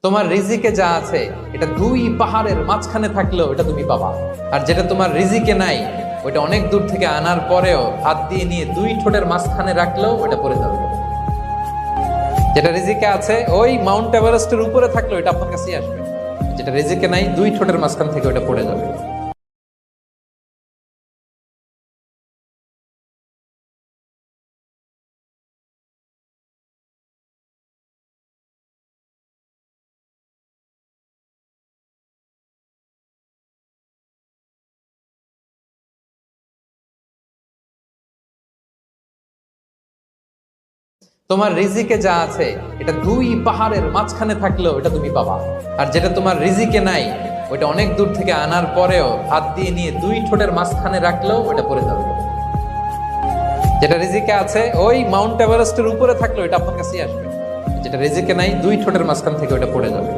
তোমার রিজিকে যা আছে এটা দুই পাহাড়ের মাঝখানে থাকলেও এটা তুমি পাবা। আর যেটা তোমার রিজিকে নাই ওটা অনেক দূর থেকে আনার পরেও হাত দিয়ে নিয়ে দুই ঠোঁটের মাঝখানে রাখলেও ওটা পড়ে যাবে। যেটা রিজিকে আছে ওই মাউন্ট এভারেস্টের উপরে থাকলেও এটা আপনার কাছেই আসবে। যেটা রিজিকে নাই দুই ঠোঁটের মাঝখান থেকে ওটা পড়ে যাবে। তোমার রিজিকে যা আছে এটা দুই পাহাড়ের মাঝখানে থাকলেও এটা তুমি পাবা। আর যেটা তোমার রিজিকে নাই ওটা অনেক দূর থেকে আনার পরেও হাত দিয়ে নিয়ে দুই ঠোঁটের মাঝখানে রাখলেও ওটা পড়ে যাবে। যেটা রিজিকে আছে ওই মাউন্ট এভারেস্টের উপরে থাকলেও এটা আপনার কাছেই আসবে। যেটা রিজিকে নাই দুই ঠোঁটের মাঝখান থেকে ওটা পড়ে যাবে।